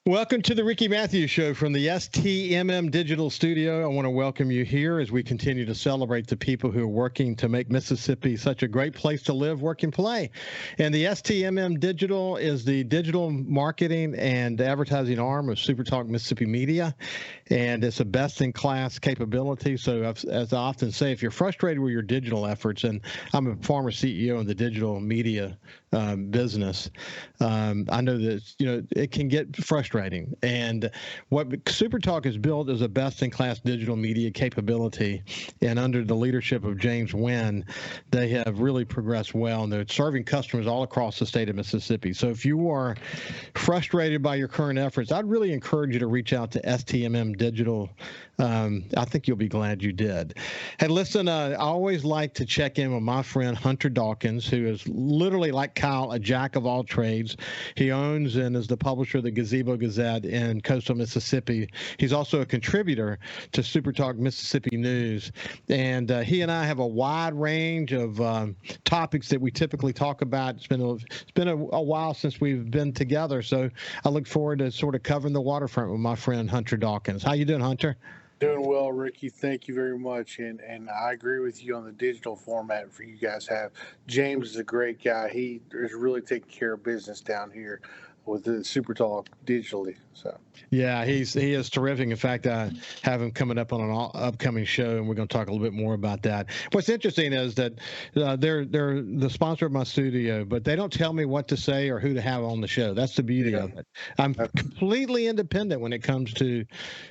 Welcome to the Ricky Mathews Show from the STMM Digital Studio. I want to welcome you here as we continue to celebrate the people who are working to make Mississippi such a great place to live, work, and play. And the STMM Digital is the digital marketing and advertising arm of SuperTalk Mississippi Media, and it's a best-in-class capability. So as I often say, if you're frustrated with your digital efforts, and I'm a former CEO in the digital media business, I know that it can get frustrating. And what SuperTalk has built is a best-in-class digital media capability. And under the leadership of James Wynn, they have really progressed well, and they're serving customers all across the state of Mississippi. So if you are frustrated by your current efforts, I'd really encourage you to reach out to STMM Digital. I think you'll be glad you did. Hey, listen, I always like to check in with my friend Hunter Dawkins, who is literally, like Kyle, a jack of all trades. He owns and is the publisher of the Gazebo Gazette in coastal Mississippi. He's also a contributor to SuperTalk Mississippi News. And he and I have a wide range of topics that we typically talk about. It's been a while since we've been together, so I look forward to sort of covering the waterfront with my friend Hunter Dawkins. How you doing, Hunter? Doing well, Ricky. Thank you very much. And I agree with you on the digital format for you guys have. James is a great guy. He is really taking care of business down here with the SuperTalk digitally. So yeah, he is terrific. In fact, I have him coming up on an upcoming show, and we're going to talk a little bit more about that. What's interesting is that they're the sponsor of my studio, but they don't tell me what to say or who to have on the show. That's the beauty of it. I'm completely independent when it comes to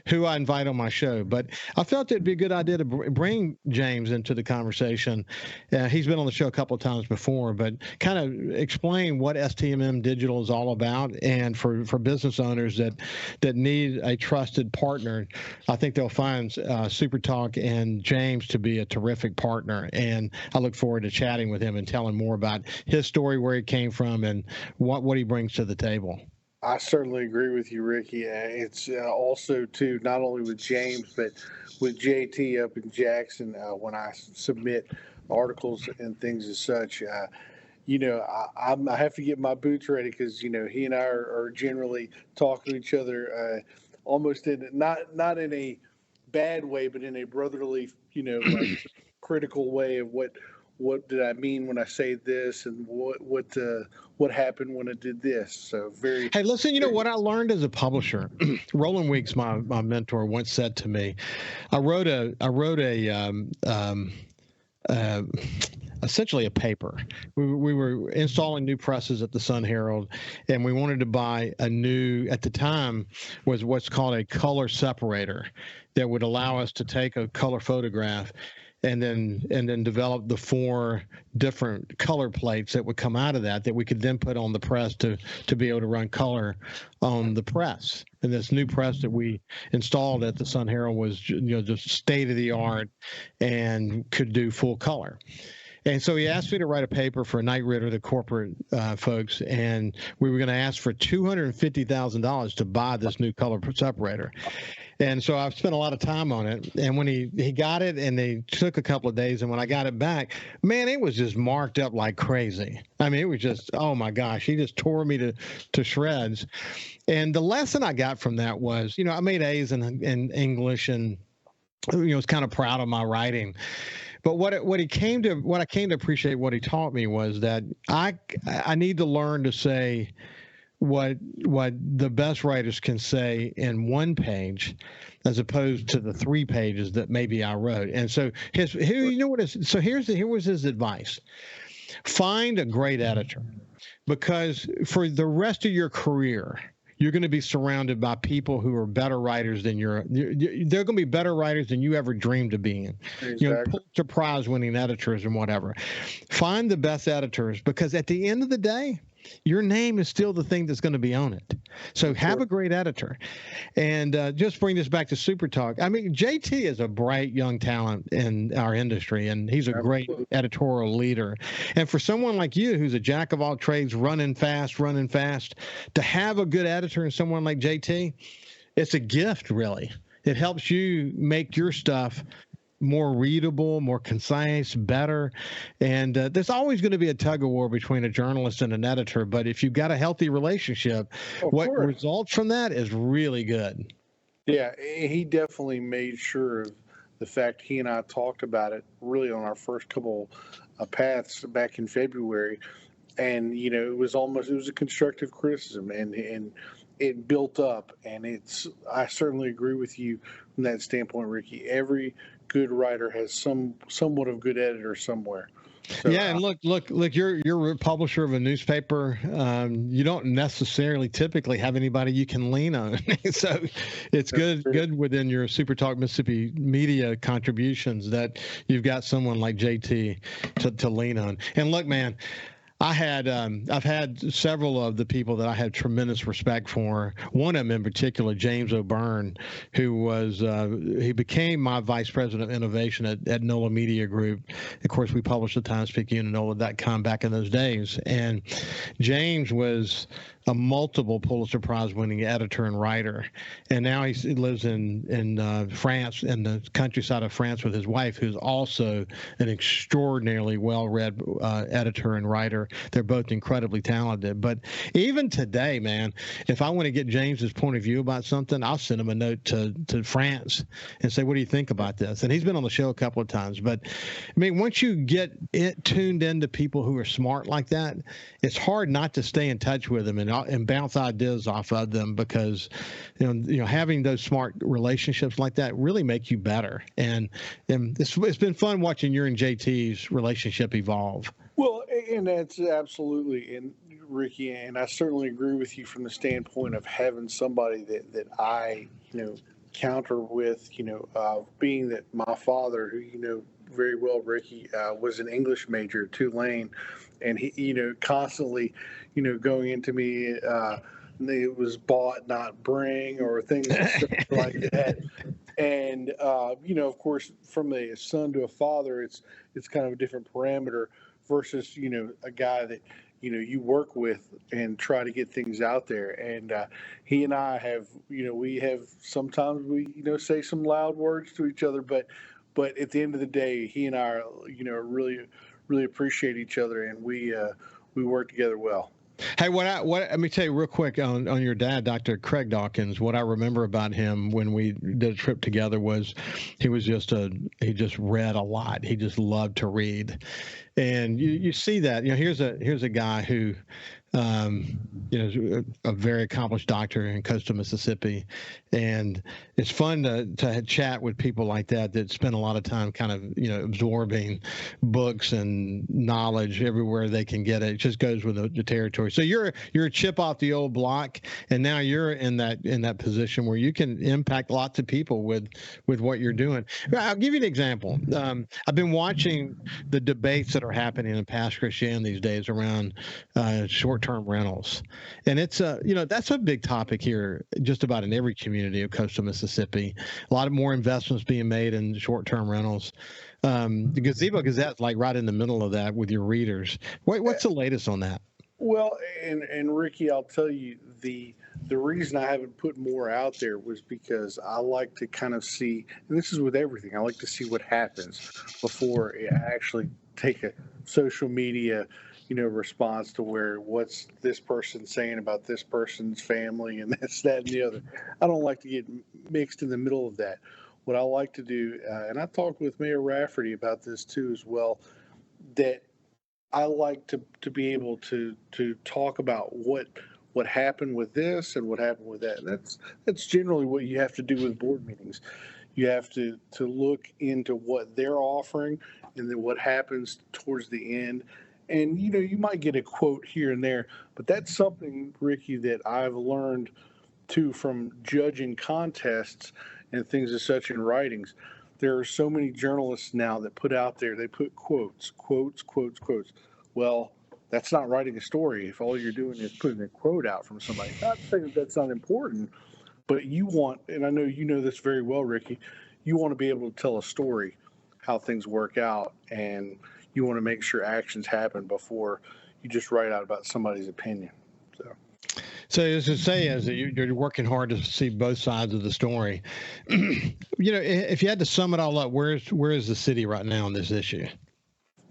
who I invite on my show. But I felt it'd be a good idea to bring James into the conversation. He's been on the show a couple of times before, but kind of explain what STMM Digital is all about, and for business owners that need a trusted partner, I think they'll find SuperTalk and James to be a terrific partner. And I look forward to chatting with him and telling more about his story, where he came from, and what he brings to the table. I certainly agree with you, Ricky. It's also, too, not only with James, but with JT up in Jackson, when I submit articles and things as such, I have to get my boots ready because, he and I are generally talking to each other almost in not in a bad way, but in a brotherly, like critical way of what did I mean when I say this, and what happened when I did this. So very. Hey, listen, what I learned as a publisher, Roland Weeks, my mentor, once said to me, I wrote essentially a paper. We were installing new presses at the Sun Herald, and we wanted to buy a new, at the time, was what's called a color separator that would allow us to take a color photograph and then develop the 4 different color plates that would come out of that we could then put on the press to be able to run color on the press. And this new press that we installed at the Sun Herald was just state of the art and could do full color. And so he asked me to write a paper for Knight Ridder, the corporate folks, and we were going to ask for $250,000 to buy this new color separator. And so I've spent a lot of time on it. And when he got it, and they took a couple of days, and when I got it back, man, it was just marked up like crazy. I mean, it was just, oh my gosh, he just tore me to shreds. And the lesson I got from that was, I made A's in English, and was kind of proud of my writing. But what I came to appreciate, what he taught me, was that I need to learn to say what the best writers can say in one page, as opposed to the 3 pages that maybe I wrote. And so here was his advice: find a great editor, because for the rest of your career, you're going to be surrounded by people who are better writers than they're going to be better writers than you ever dreamed of being. Exactly. Pulitzer Prize winning editors and whatever. Find the best editors, because at the end of the day, your name is still the thing that's going to be on it. So have a great editor. And just bring this back to SuperTalk. I mean, JT is a bright young talent in our industry, and he's a great editorial leader. And for someone like you, who's a jack of all trades, running fast, to have a good editor and someone like JT, it's a gift, really. It helps you make your stuff more readable, more concise, better. And there's always going to be a tug of war between a journalist and an editor. But if you've got a healthy relationship, Of what course. results from that is really good. Yeah, he definitely made sure of the fact he and I talked about it really on our first couple of paths back in February. And, it was a constructive criticism, and it built up. And I certainly agree with you from that standpoint, Ricky. Every good writer has somewhat of good editor somewhere. So, Yeah, and look, you're a publisher of a newspaper. You don't necessarily typically have anybody you can lean on, so it's good within your SuperTalk Mississippi media contributions that you've got someone like JT to lean on. And look, man, I've had several of the people that I had tremendous respect for. One of them in particular, James O'Byrne, who he became my vice president of innovation at NOLA Media Group. Of course, we published the Times-Picayune and NOLA.com back in those days. And James was a multiple Pulitzer Prize winning editor and writer, and now he lives in France, in the countryside of France, with his wife, who's also an extraordinarily well-read editor and writer. They're both incredibly talented. But even today, man, if I want to get James's point of view about something, I'll send him a note to France and say, what do you think about this? And he's been on the show a couple of times. But I mean, once you get it tuned into people who are smart like that, it's hard not to stay in touch with them and bounce ideas off of them, because having those smart relationships like that really make you better. And it's been fun watching your and JT's relationship evolve. Well, and that's absolutely, and Ricky, and I certainly agree with you from the standpoint of having somebody that I counter with, being that my father, who very well, Ricky, was an English major at Tulane, and he constantly going into me, it was bought not bring, or things like that. And of course, from a son to a father, it's kind of a different parameter versus a guy that you work with and try to get things out there. And he and I have we have sometimes we say some loud words to each other, but at the end of the day, he and I really appreciate each other, and we work together well. Hey, let me tell you real quick on your dad, Dr. Craig Dawkins. What I remember about him when we did a trip together was he just read a lot. He just loved to read, and you see that. Here's a guy who a very accomplished doctor in coastal Mississippi, and it's fun to chat with people like that spend a lot of time kind of absorbing books and knowledge everywhere they can get it. It just goes with the territory. So you're a chip off the old block, and now you're in that position where you can impact lots of people with what you're doing. I'll give you an example. I've been watching the debates that are happening in Past Christianity these days around short-term rentals, and it's that's a big topic here, just about in every community of coastal Mississippi. A lot of more investments being made in short-term rentals. The Gazebo Gazette, like right in the middle of that with your readers. What's the latest on that? Well, and Ricky, I'll tell you, the reason I haven't put more out there was because I like to kind of see, and this is with everything, I like to see what happens before I actually take a social media response to where what's this person saying about this person's family and this, that, and the other. I don't like to get mixed in the middle of that. What I like to do, and I talked with Mayor Rafferty about this too as well, that I like to be able to talk about what happened with this and what happened with that. And that's generally what you have to do with board meetings. You have to look into what they're offering and then what happens towards the end. And you might get a quote here and there, but that's something, Ricky, that I've learned too from judging contests and things as such in writings. There are so many journalists now that put out there, they put quotes. Well, that's not writing a story if all you're doing is putting a quote out from somebody. Not saying that that's not important, but you want, and I know you know this very well, Ricky, you want to be able to tell a story, how things work out, and you want to make sure actions happen before you just write out about somebody's opinion. So. So as to say is that you're working hard to see both sides of the story. If you had to sum it all up, where is the city right now on this issue?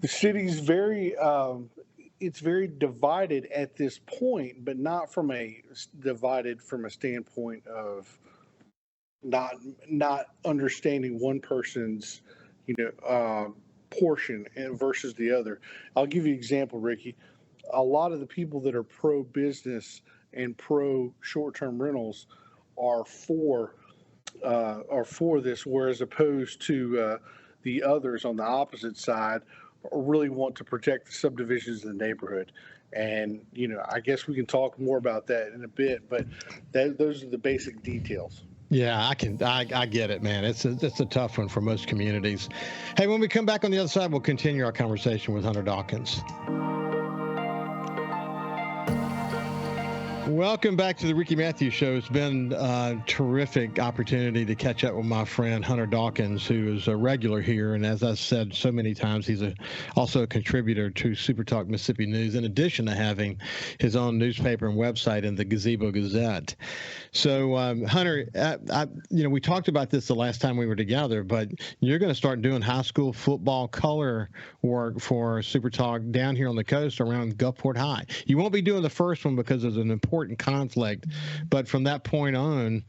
The city's it's very divided at this point, but not divided from a standpoint of not understanding one person's portion versus the other. I'll give you an example, Ricky. A lot of the people that are pro business and pro short term rentals are for this, whereas opposed to the others on the opposite side really want to protect the subdivisions in the neighborhood. And I guess we can talk more about that in a bit, but those are the basic details. Yeah, I get it, man. It's a tough one for most communities. Hey, when we come back on the other side, we'll continue our conversation with Hunter Dawkins. Welcome back to the Ricky Mathews Show. It's been a terrific opportunity to catch up with my friend Hunter Dawkins, who is a regular here. And as I said so many times, he's also a contributor to SuperTalk Mississippi News, in addition to having his own newspaper and website in the Gazebo Gazette. So, Hunter, we talked about this the last time we were together, but you're going to start doing high school football color work for SuperTalk down here on the coast around Gulfport High. You won't be doing the first one because there's an important conflict, but from that point on,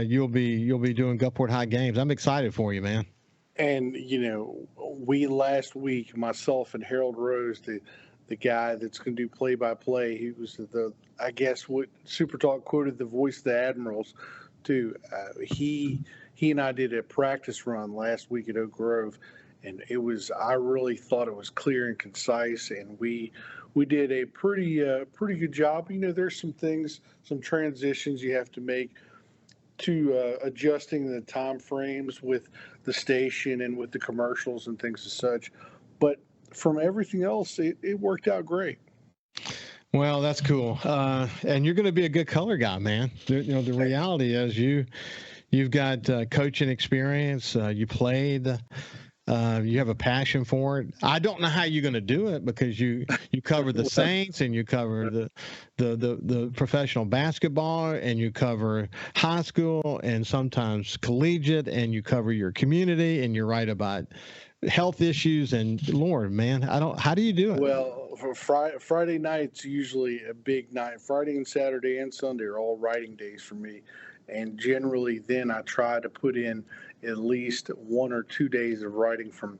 you'll be doing Gulfport High games. I'm excited for you, man. And we last week, myself and Harold Rose, the guy that's going to do play-by-play, he was I guess what SuperTalk quoted, the voice of the Admirals, too. He and I did a practice run last week at Oak Grove, and I really thought it was clear and concise, and we did a pretty good job. There's some transitions you have to make to adjusting the time frames with the station and with the commercials and things as such. But from everything else, it worked out great. Well, that's cool. And you're going to be a good color guy, man. The reality is you've got coaching experience. You played. You have a passion for it. I don't know how you're going to do it because you cover the Saints and you cover the professional basketball and you cover high school and sometimes collegiate and you cover your community and you write about health issues and Lord, man, how do you do it? Well, for Friday night's usually a big night. Friday and Saturday and Sunday are all writing days for me. And generally then I try to put in at least 1 or 2 days of writing from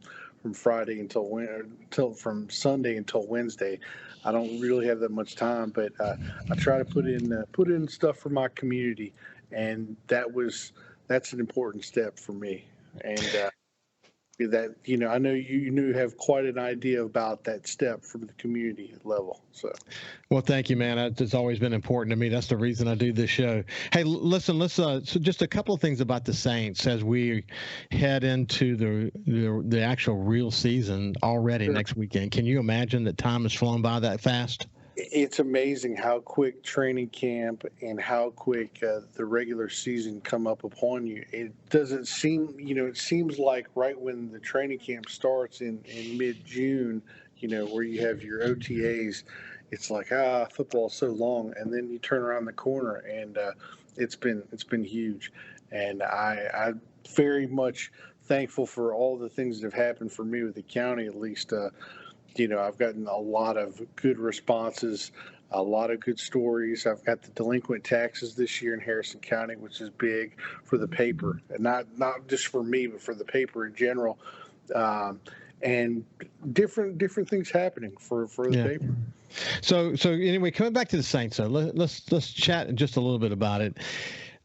Friday from Sunday until Wednesday. I don't really have that much time, but I try to put in stuff for my community, and that's an important step for me. And that I know you have quite an idea about that step from the community level. So, well, thank you, man. It's always been important to me. That's the reason I do this show. Hey, listen, let's so just a couple of things about the Saints as we head into the actual real season already next weekend. Can you imagine that time has flown by that fast? It's amazing how quick training camp and how quick the regular season come up upon you. It doesn't seem, it seems like right when the training camp starts in mid-June, where you have your OTAs, it's like, football's so long. And then you turn around the corner and it's been huge. And I'm very much thankful for all the things that have happened for me with the county, at least. I've gotten a lot of good responses, a lot of good stories. I've got the delinquent taxes this year in Harrison County, which is big for the paper, and not just for me, but for the paper in general. And different things happening for the paper. So anyway, coming back to the Saints, though, let's chat just a little bit about it.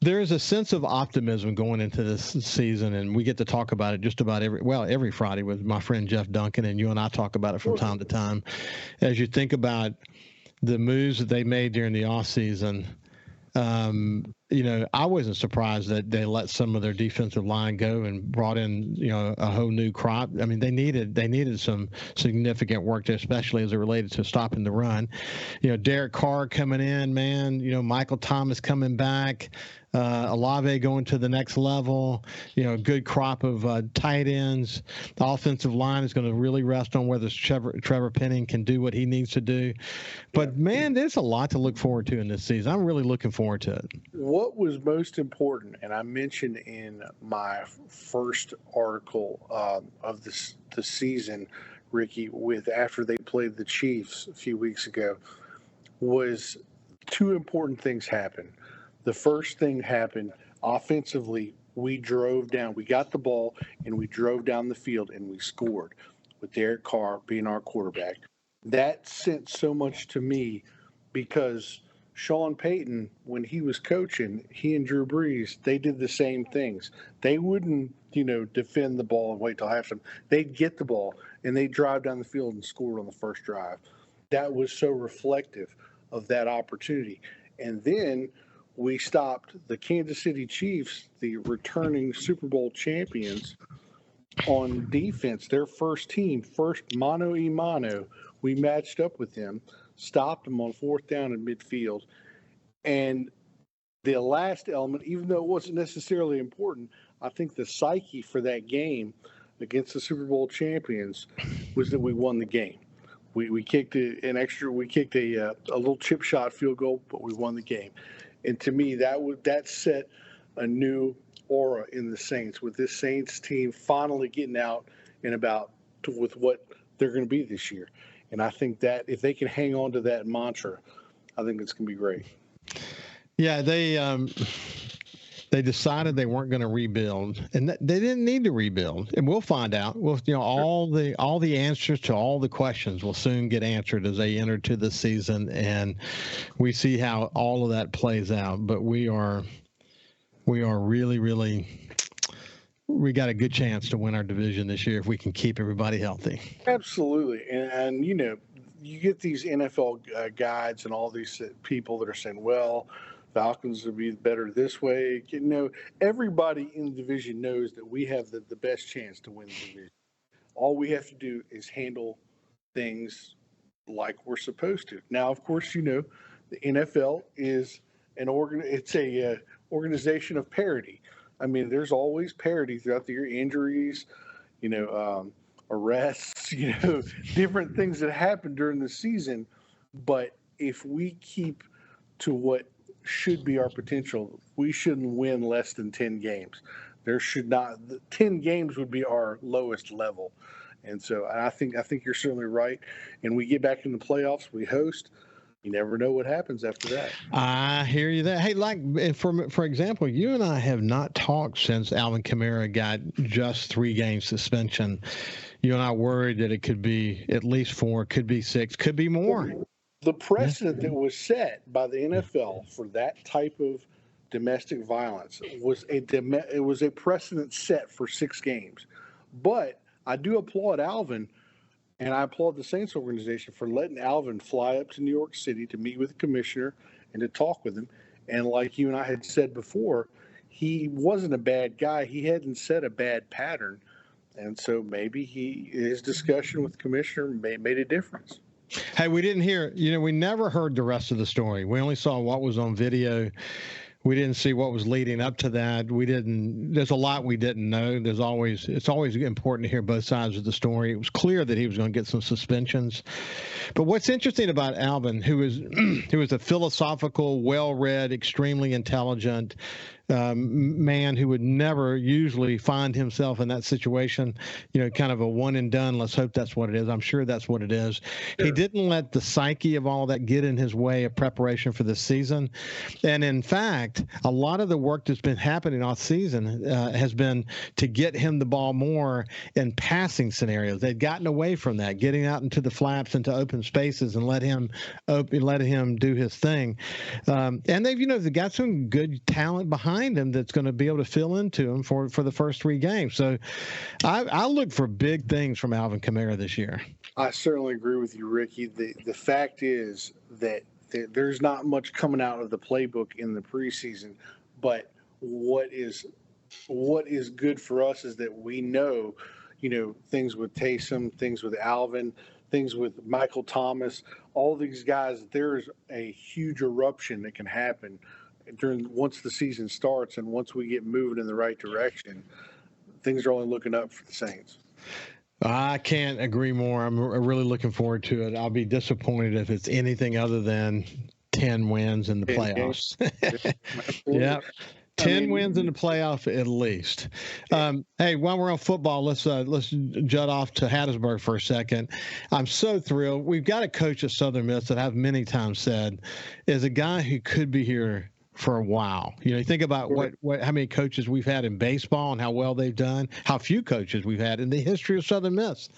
There is a sense of optimism going into this season, and we get to talk about it just about every Friday with my friend Jeff Duncan, and you and I talk about it from time to time. As you think about the moves that they made during the offseason, I wasn't surprised that they let some of their defensive line go and brought in, a whole new crop. I mean, they needed some significant work there, especially as it related to stopping the run. Derek Carr coming in, man. Michael Thomas coming back. Olave going to the next level. Good crop of tight ends. The offensive line is going to really rest on whether Trevor Penning can do what he needs to do. But man, there's a lot to look forward to in this season. I'm really looking forward to it. What was most important, and I mentioned in my first article of the season, Ricky, after they played the Chiefs a few weeks ago, was two important things happened. The first thing happened offensively. We drove down. We got the ball, and we drove down the field, and we scored with Derek Carr being our quarterback. That sent so much to me because Sean Payton, when he was coaching, he and Drew Brees, they did the same things. They wouldn't, defend the ball and wait till halftime. They'd get the ball, and they'd drive down the field and score on the first drive. That was so reflective of that opportunity. And then we stopped the Kansas City Chiefs, the returning Super Bowl champions, on defense. Their first mano a mano. We matched up with them, stopped them on fourth down in midfield. And the last element, even though it wasn't necessarily important, I think the psyche for that game against the Super Bowl champions was that we won the game. We kicked a little chip shot field goal, but we won the game. And to me, that set a new aura in the Saints, with this Saints team finally getting out and about with what they're going to be this year. And I think that if they can hang on to that mantra, I think it's going to be great. Yeah, they decided they weren't going to rebuild, and they didn't need to rebuild. And we'll find out. All the answers to all the questions will soon get answered as they enter to the season, and we see how all of that plays out. But we are really, really. We got a good chance to win our division this year if we can keep everybody healthy. Absolutely. And you get these NFL guides and all these people that are saying, well, Falcons would be better this way. Everybody in the division knows that we have the best chance to win the division. All we have to do is handle things like we're supposed to. Now, of course, the NFL is it's a organization of parity. I mean, there's always parity throughout the year, injuries, arrests, different things that happen during the season. But if we keep to what should be our potential, we shouldn't win less than 10 games. 10 games would be our lowest level. And so I think you're certainly right. And we get back in the playoffs, we host. You never know what happens after that. I hear you there. Hey, for example, you and I have not talked since Alvin Kamara got just 3 game suspension. You and I worried that it could be at least 4, could be 6, could be more. The precedent that was set by the NFL for that type of domestic violence was a precedent set for 6 games. But I do applaud Alvin. And I applaud the Saints organization for letting Alvin fly up to New York City to meet with the commissioner and to talk with him. And like you and I had said before, he wasn't a bad guy. He hadn't set a bad pattern. And so maybe his discussion with the commissioner made a difference. Hey, we didn't hear, we never heard the rest of the story. We only saw what was on video. We didn't see what was leading up to that. There's a lot we didn't know. It's always important to hear both sides of the story. It was clear that he was going to get some suspensions. But what's interesting about Alvin, who was a philosophical, well-read, extremely intelligent man who would never usually find himself in that situation, kind of a one and done. Let's hope that's what it is. I'm sure that's what it is. Sure. He didn't let the psyche of all of that get in his way of preparation for this season. And in fact, a lot of the work that's been happening all season has been to get him the ball more in passing scenarios. They'd gotten away from that, getting out into the flaps, into open spaces, and let him do his thing. And they've got some good talent behind him that's going to be able to fill into him for the first 3 games. So I look for big things from Alvin Kamara this year. I certainly agree with you, Ricky. The fact is that there's not much coming out of the playbook in the preseason, But what is good for us is that we know, things with Taysom, things with Alvin, things with Michael Thomas, all these guys. There's a huge eruption that can happen during once the season starts, and once we get moving in the right direction, things are only looking up for the Saints. I can't agree more. I'm really looking forward to it. I'll be disappointed if it's anything other than 10 wins in the playoffs. Yeah. 10 wins in the playoff at least. Hey, while we're on football, let's jut off to Hattiesburg for a second. I'm so thrilled. We've got a coach at Southern Miss that I've many times said is a guy who could be here for a while. You think about how many coaches we've had in baseball and how well they've done, how few coaches we've had in the history of Southern Miss.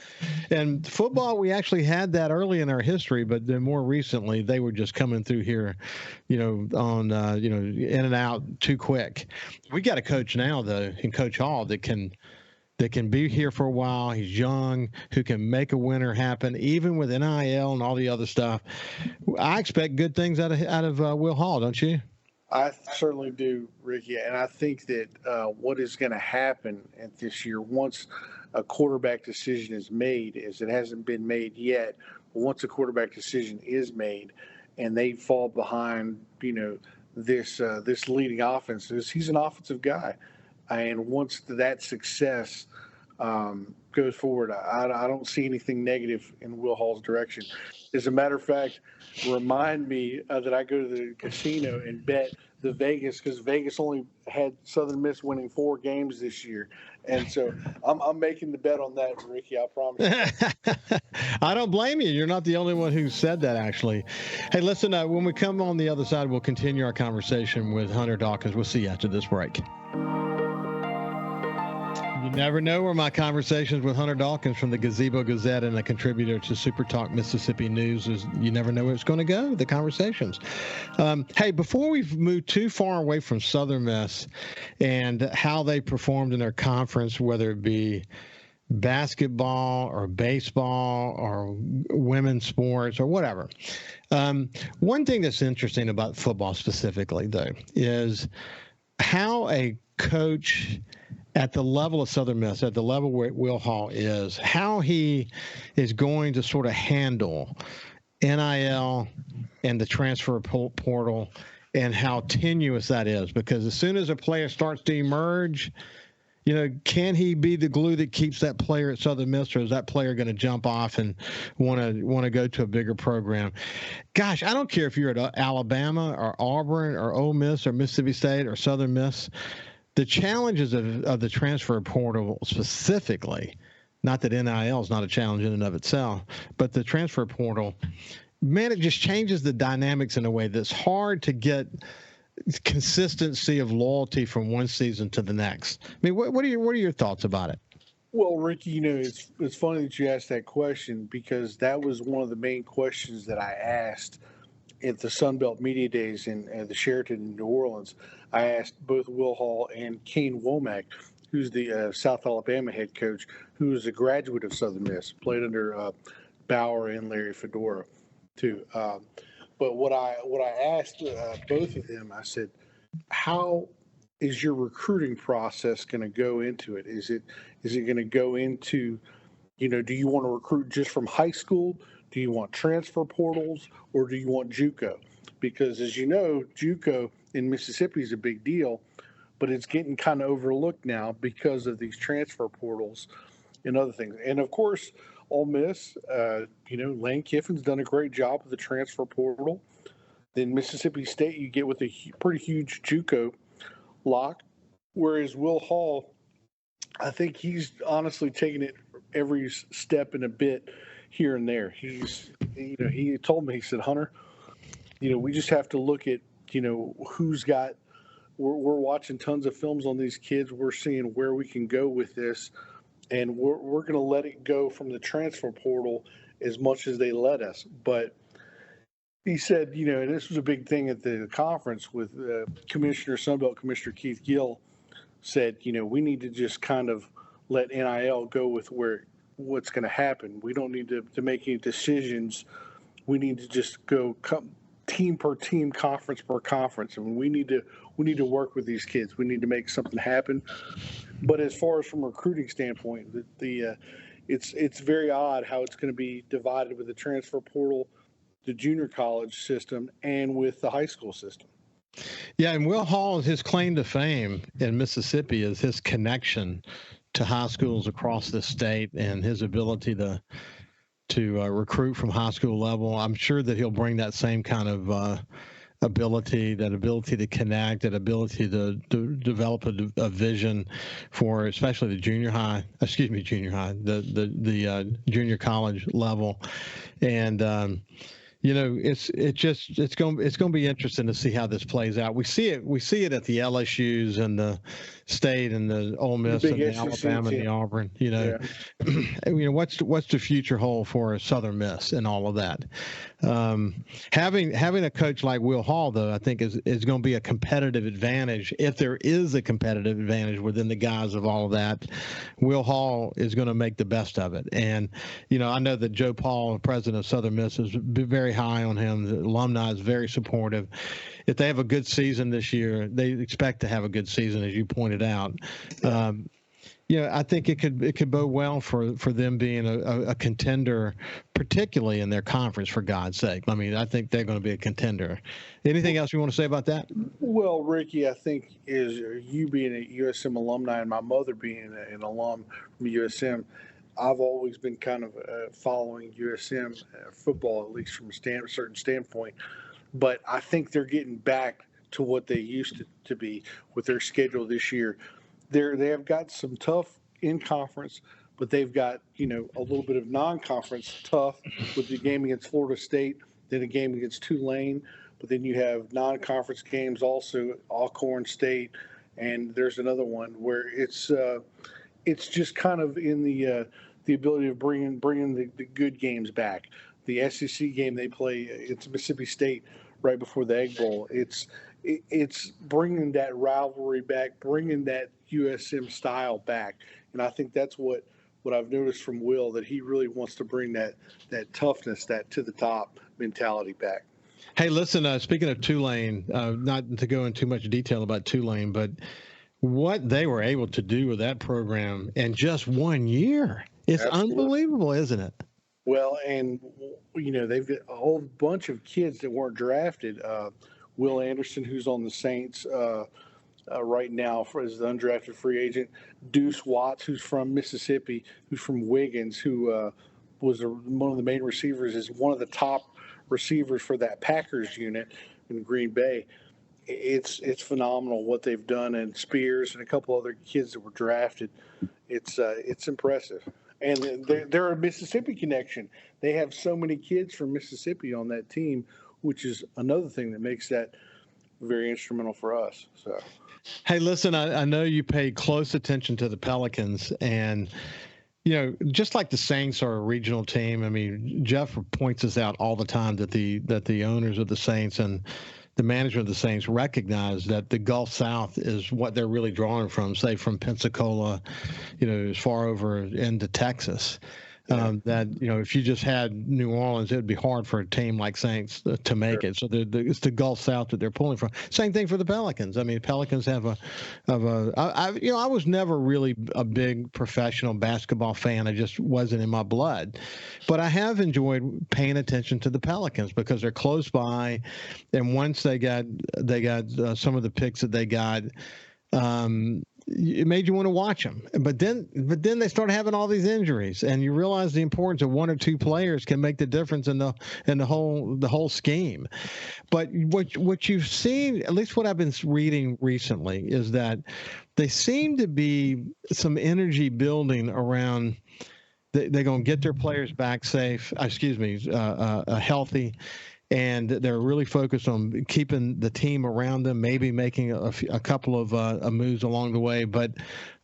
And football, we actually had that early in our history, but then more recently they were just coming through here, on in and out too quick. We got a coach now though, in Coach Hall that can be here for a while. He's young, who can make a winner happen, even with NIL and all the other stuff. I expect good things out of Will Hall, don't you? I certainly do, Ricky, and I think that what is going to happen at this year, once a quarterback decision is made, is it hasn't been made yet, but once a quarterback decision is made, and they fall behind, this leading offense, he's an offensive guy, and once that success goes forward, I don't see anything negative in Will Hall's direction. As a matter of fact, remind me that I go to the casino and bet the Vegas, because Vegas only had Southern Miss winning 4 games this year, and so I'm making the bet on that, Ricky. I promise you. I don't blame you. You're not the only one who said that, actually. Hey, listen, when we come on the other side, we'll continue our conversation with Hunter Dawkins. We'll see you after this break. You never know where my conversations with Hunter Dawkins from the Gazebo Gazette and a contributor to SuperTalk Mississippi News is. You never know where it's going to go, the conversations. Hey, before we move too far away from Southern Miss and how they performed in their conference, whether it be basketball or baseball or women's sports or whatever. One thing that's interesting about football specifically, though, is how a coach at the level of Southern Miss, at the level where Will Hall is, how he is going to sort of handle NIL and the transfer portal and how tenuous that is. Because as soon as a player starts to emerge, can he be the glue that keeps that player at Southern Miss, or is that player going to jump off and want to go to a bigger program? Gosh, I don't care if you're at Alabama or Auburn or Ole Miss or Mississippi State or Southern Miss. The challenges of the transfer portal specifically, not that NIL is not a challenge in and of itself, but the transfer portal, man, it just changes the dynamics in a way that's hard to get consistency of loyalty from one season to the next. I mean, what are your thoughts about it? Well, Ricky, it's funny that you asked that question, because that was one of the main questions that I asked at the Sunbelt Media Days in the Sheraton in New Orleans. I asked both Will Hall and Kane Womack, who's the South Alabama head coach, who is a graduate of Southern Miss, played under Bauer and Larry Fedora, too. But what I asked both of them, I said, how is your recruiting process going to go into it? Is it going to go into, do you want to recruit just from high school? Do you want transfer portals, or do you want JUCO? Because as you know, JUCO in Mississippi is a big deal, but it's getting kind of overlooked now because of these transfer portals and other things. And of course, Ole Miss, Lane Kiffin's done a great job with the transfer portal. Then Mississippi State, you get with a pretty huge JUCO lock, whereas Will Hall, I think he's honestly taking it every step and a bit here and there. He told me, he said, Hunter, we just have to look at, who's got, we're watching tons of films on these kids. We're seeing where we can go with this, and we're going to let it go from the transfer portal as much as they let us. But he said, and this was a big thing at the conference with Sunbelt Commissioner Keith Gill said, we need to just kind of let NIL go with what's going to happen. We don't need to make any decisions. We need to just team per team, conference per conference. I mean, we need to work with these kids. We need to make something happen. But as far as from a recruiting standpoint, it's very odd how it's going to be divided with the transfer portal, the junior college system, and with the high school system. Yeah, and Will Hall, his claim to fame in Mississippi is his connection to high schools across the state and his ability to recruit from high school level. I'm sure that he'll bring that same kind of ability, that ability to connect, that ability to develop a vision for especially the junior high, the junior college level. And it's going to be interesting to see how this plays out. We see it at the LSU's and the State and the Ole Miss and the Alabama and the Auburn. What's the future hold for Southern Miss and all of that? Having a coach like Will Hall, though, I think is going to be a competitive advantage. If there is a competitive advantage within the guise of all of that, Will Hall is going to make the best of it. And I know that Joe Paul, president of Southern Miss, is very high on him. The alumni is very supportive. If they have a good season this year, they expect to have a good season, as you pointed out. I think it could bode well for them being a contender, particularly in their conference, for God's sake. I mean, I think they're going to be a contender. Anything else you want to say about that? Well, Ricky, I think is you being a USM alumni and my mother being an alum from USM, I've always been kind of following USM football, at least from a certain standpoint. But I think they're getting back to what they used to be with their schedule this year. They have got some tough in conference, but they've got a little bit of non-conference tough with the game against Florida State, then a game against Tulane, but then you have non-conference games also, Alcorn State, and there's another one where it's just kind of in the ability of bringing the good games back. The SEC game they play, it's Mississippi State right before the Egg Bowl. It's bringing that rivalry back, bringing that USM style back, and I think that's what I've noticed from Will, that he really wants to bring that toughness, that to the top mentality back. Hey, listen, speaking of Tulane, not to go into too much detail about Tulane, but what they were able to do with that program in just 1 year, it's unbelievable, isn't it? Well, and they've got a whole bunch of kids that weren't drafted. Will Anderson, who's on the Saints right now as the undrafted free agent. Deuce Watts, who's from Mississippi, who's from Wiggins, who was one of the main receivers, is one of the top receivers for that Packers unit in Green Bay. It's phenomenal what they've done, and Spears and a couple other kids that were drafted. It's impressive. And they're a Mississippi connection. They have so many kids from Mississippi on that team, which is another thing that makes that very instrumental for us. So, hey, listen, I know you pay close attention to the Pelicans, and just like the Saints are a regional team. I mean, Jeff points us out all the time that the owners of the Saints and the management of the Saints recognize that the Gulf South is what they're really drawing from, say from Pensacola, as far over into Texas. That if you just had New Orleans, it would be hard for a team like Saints to make it. So it's the Gulf South that they're pulling from. Same thing for the Pelicans. I mean, Pelicans have I was never really a big professional basketball fan. I just wasn't in my blood, but I have enjoyed paying attention to the Pelicans because they're close by, and once they got some of the picks that they got. It made you want to watch them, but then they start having all these injuries, and you realize the importance of one or two players can make the difference in the whole scheme. But what you've seen, at least what I've been reading recently, is that they seem to be some energy building around. They're going to get their players back healthy. And they're really focused on keeping the team around them, maybe making a couple of moves along the way. But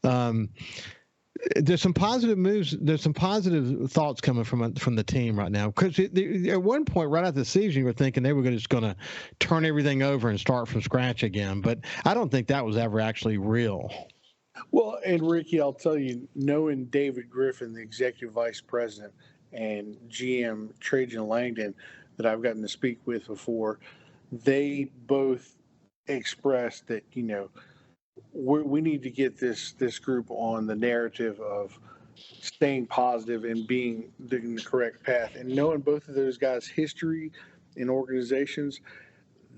there's some positive moves. There's some positive thoughts coming from the team right now. Because at one point, right after the season, you were thinking they were just going to turn everything over and start from scratch again. But I don't think that was ever actually real. Well, and Ricky, I'll tell you, knowing David Griffin, the executive vice president, and GM Trajan Langdon, that I've gotten to speak with before, they both expressed that we need to get this group on the narrative of staying positive and being in the correct path. And knowing both of those guys' history in organizations,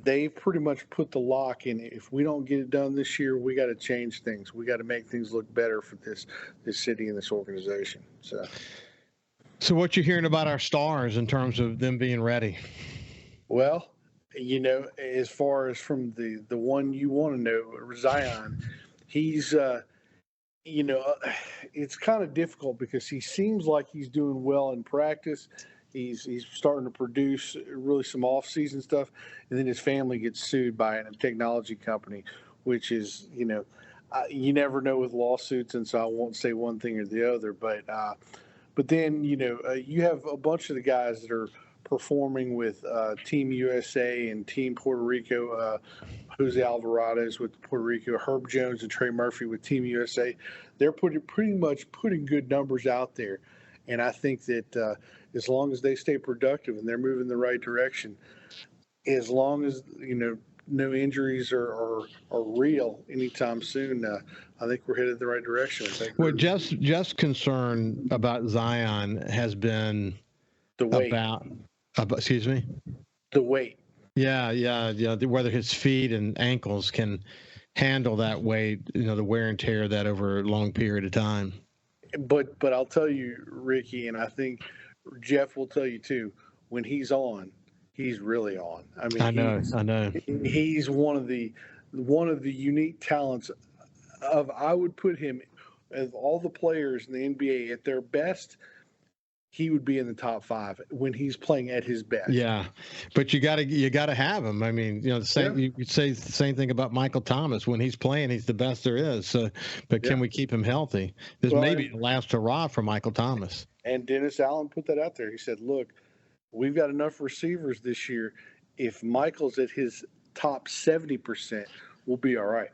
they pretty much put the lock in. If we don't get it done this year, we got to change things. We got to make things look better for this city and this organization. So what you hearing about our stars in terms of them being ready? Well, as far as from the one you want to know, Zion, he's it's kind of difficult because he seems like he's doing well in practice. He's starting to produce really some off-season stuff, and then his family gets sued by a technology company, which is you never know with lawsuits, and so I won't say one thing or the other. But then you have a bunch of the guys that are performing with Team USA and Team Puerto Rico. Jose Alvarado's with Puerto Rico, Herb Jones and Trey Murphy with Team USA. They're pretty much putting good numbers out there, and I think that as long as they stay productive and they're moving in the right direction, as long as no injuries are real anytime soon, I think we're headed the right direction. Well, just concern about Zion has been the weight. Excuse me? The weight. Yeah. Whether his feet and ankles can handle that weight, the wear and tear of that over a long period of time. But I'll tell you, Ricky, and I think Jeff will tell you too, when he's on, he's really on. I mean, I know. He's one of the unique talents I would put him, of all the players in the NBA at their best, he would be in the top 5 when he's playing at his best. Yeah, but you gotta have him. I mean, you could say the same thing about Michael Thomas. When he's playing, he's the best there is. So, but can we keep him healthy? This may be the last hurrah for Michael Thomas. And Dennis Allen put that out there. He said, "Look, we've got enough receivers this year. If Michael's at his top 70%, we'll be all right."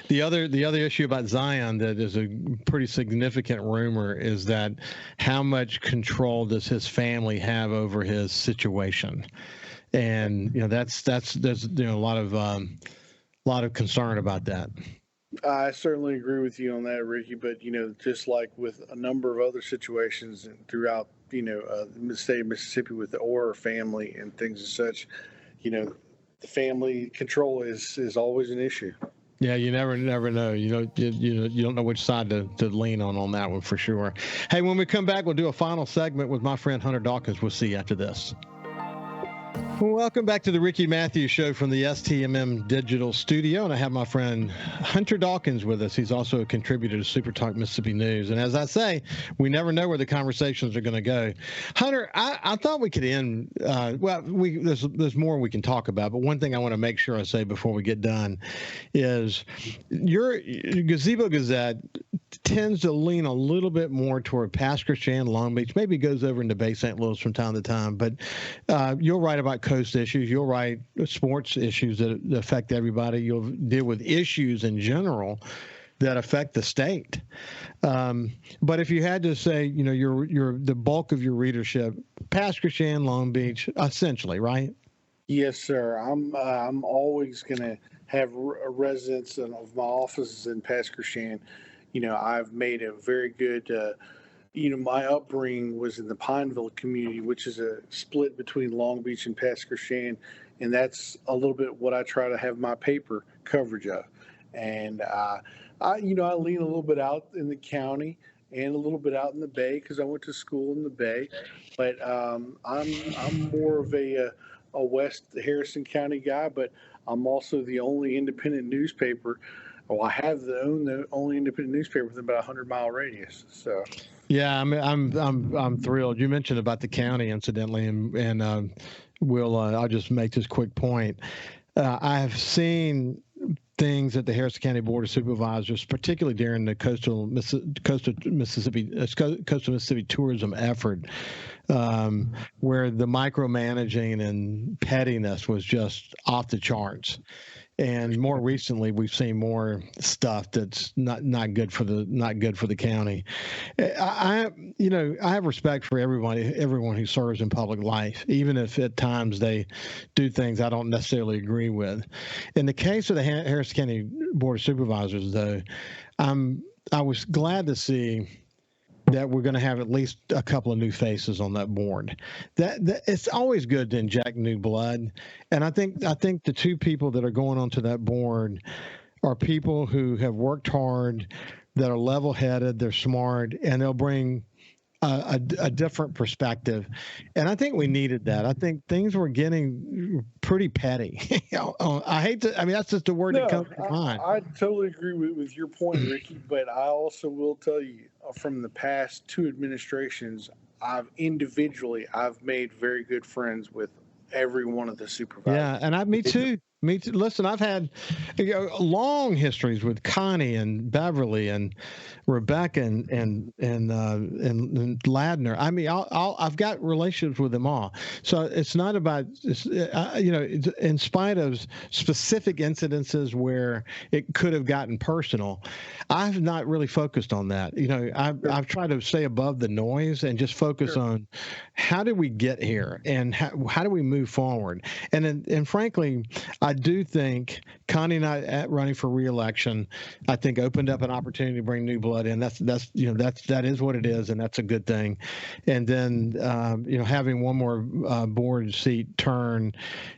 The other issue about Zion that is a pretty significant rumor is that how much control does his family have over his situation, and there's a lot of concern about that. I certainly agree with you on that, Ricky. But just like with a number of other situations throughout the state of Mississippi with the Orr family and things as such, the family control is always an issue. Yeah, you never know. You don't know which side to lean on that one for sure. Hey, when we come back, we'll do a final segment with my friend Hunter Dawkins. We'll see you after this. Welcome back to the Ricky Mathews Show from the STMM Digital Studio, and I have my friend Hunter Dawkins with us. He's also a contributor to SuperTalk Mississippi News, and as I say, we never know where the conversations are going to go. Hunter, I thought we could end. There's more we can talk about, but one thing I want to make sure I say before we get done is your Gazebo Gazette tends to lean a little bit more toward Pass Christian, Long Beach, maybe goes over into Bay St. Louis from time to time, but you'll write about coast issues. You'll write sports issues that affect everybody. You'll deal with issues in general that affect the state. But if you had to say, you're the bulk of your readership, Pass Christian, Long Beach, essentially, right? Yes, sir. I'm always going to have a residence of my offices in Pass Christian. I've made a very good. My upbringing was in the Pineville community, which is a split between Long Beach and Pass Christian, and that's a little bit what I try to have my paper coverage of. And I lean a little bit out in the county and a little bit out in the Bay because I went to school in the Bay. But I'm more of a West Harrison County guy, but I'm also the only independent newspaper. Well, I have the only independent newspaper within about a 100-mile radius. So. Yeah, I'm thrilled. You mentioned about the county, incidentally, and I'll just make this quick point. I have seen things at the Harrison County Board of Supervisors, particularly during the coastal Mississippi tourism effort, where the micromanaging and pettiness was just off the charts. And more recently, we've seen more stuff that's not good for the county. I have respect for everyone who serves in public life, even if at times they do things I don't necessarily agree with. In the case of the Harris County Board of Supervisors, though, I was glad to see that we're going to have at least a couple of new faces on that board. That it's always good to inject new blood, and I think the two people that are going onto that board are people who have worked hard, that are level-headed, they're smart, and they'll bring a different perspective. And I think we needed that. I think things were getting pretty petty. I hate to. I mean, that's just the word that comes to mind. I totally agree with your point, Ricky. But I also will tell you, from the past two administrations, I've made very good friends with every one of the supervisors. Yeah, and me too. Me too. Listen, I've had long histories with Connie and Beverly and Rebecca and Ladner. I mean, I've got relationships with them all. So it's not about in spite of specific incidences where it could have gotten personal. I've not really focused on that. I've tried to stay above the noise and just focus on how did we get here and how do we move forward. And frankly, I do think Connie and I running for re-election, I think opened up an opportunity to bring new blood in. That is what it is, and that's a good thing. And then having one more board seat turn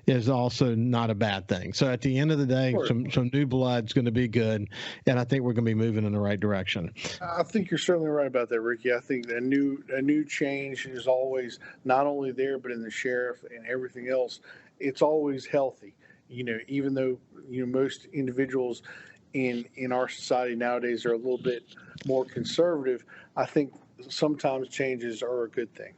is also not a bad thing. So at the end of the day, some new blood is going to be good, and I think we're going to be moving in the right direction. I think you're certainly right about that, Ricky. I think a new change is always not only there, but in the sheriff and everything else. It's always healthy. Even though most individuals in our society nowadays are a little bit more conservative, I think sometimes changes are a good thing.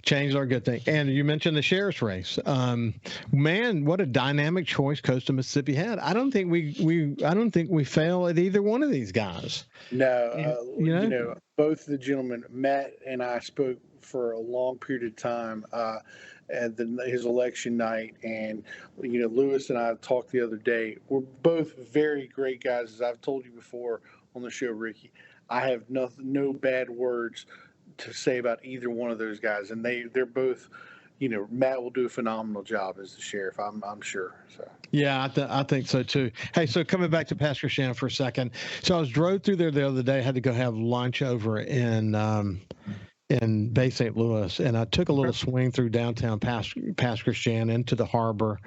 Changes are a good thing. And you mentioned the sheriff's race. Man, what a dynamic choice Coastal Mississippi had. I don't think we fail at either one of these guys. No, both the gentlemen, Matt and I, spoke for a long period of time at his election night, and Lewis and I talked the other day. We're both very great guys, as I've told you before on the show, Ricky. I have no bad words to say about either one of those guys, and they're both. Matt will do a phenomenal job as the sheriff. I'm sure. So. Yeah, I think so too. Hey, so coming back to Pastor Shannon for a second. So I drove through there the other day. I had to go have lunch over in Bay St. Louis, and I took a little swing through downtown Pastor Shannon into the harbor.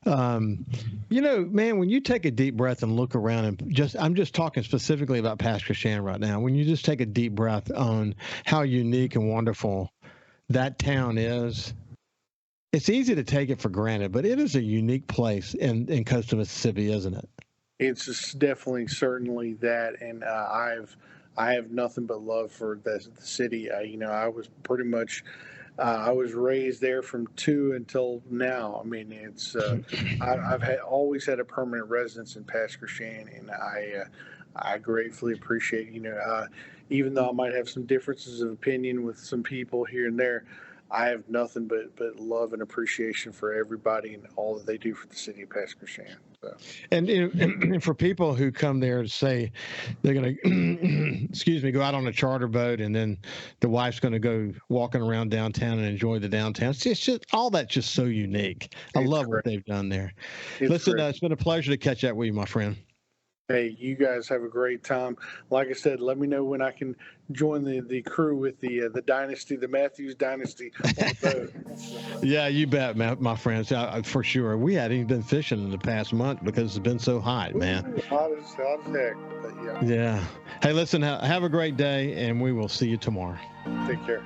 Man, when you take a deep breath and look around and I'm just talking specifically about Pastor Shannon right now. When you just take a deep breath on how unique and wonderful that town is, it's easy to take it for granted, but it is a unique place in coastal Mississippi, isn't it? It's certainly that, and I have nothing but love for the city. I was pretty much. I was raised there from 2 until now. I mean, it's I've always had a permanent residence in Pasco Shan, and I gratefully appreciate. Even though I might have some differences of opinion with some people here and there, I have nothing but love and appreciation for everybody and all that they do for the city of Pasco Shan. So. And for people who come there to say they're going to, go out on a charter boat, and then the wife's going to go walking around downtown and enjoy the downtown. It's just all that's just so unique. I love what they've done there. Listen, it's been a pleasure to catch up with you, my friend. Hey, you guys have a great time. Like I said, let me know when I can join the crew with the dynasty, the Mathews dynasty on the boat. Yeah, you bet, my friends. For sure. We hadn't even been fishing in the past month because it's been so hot, man. Hot as heck, but yeah. Yeah. Hey, listen, have a great day, and we will see you tomorrow. Take care.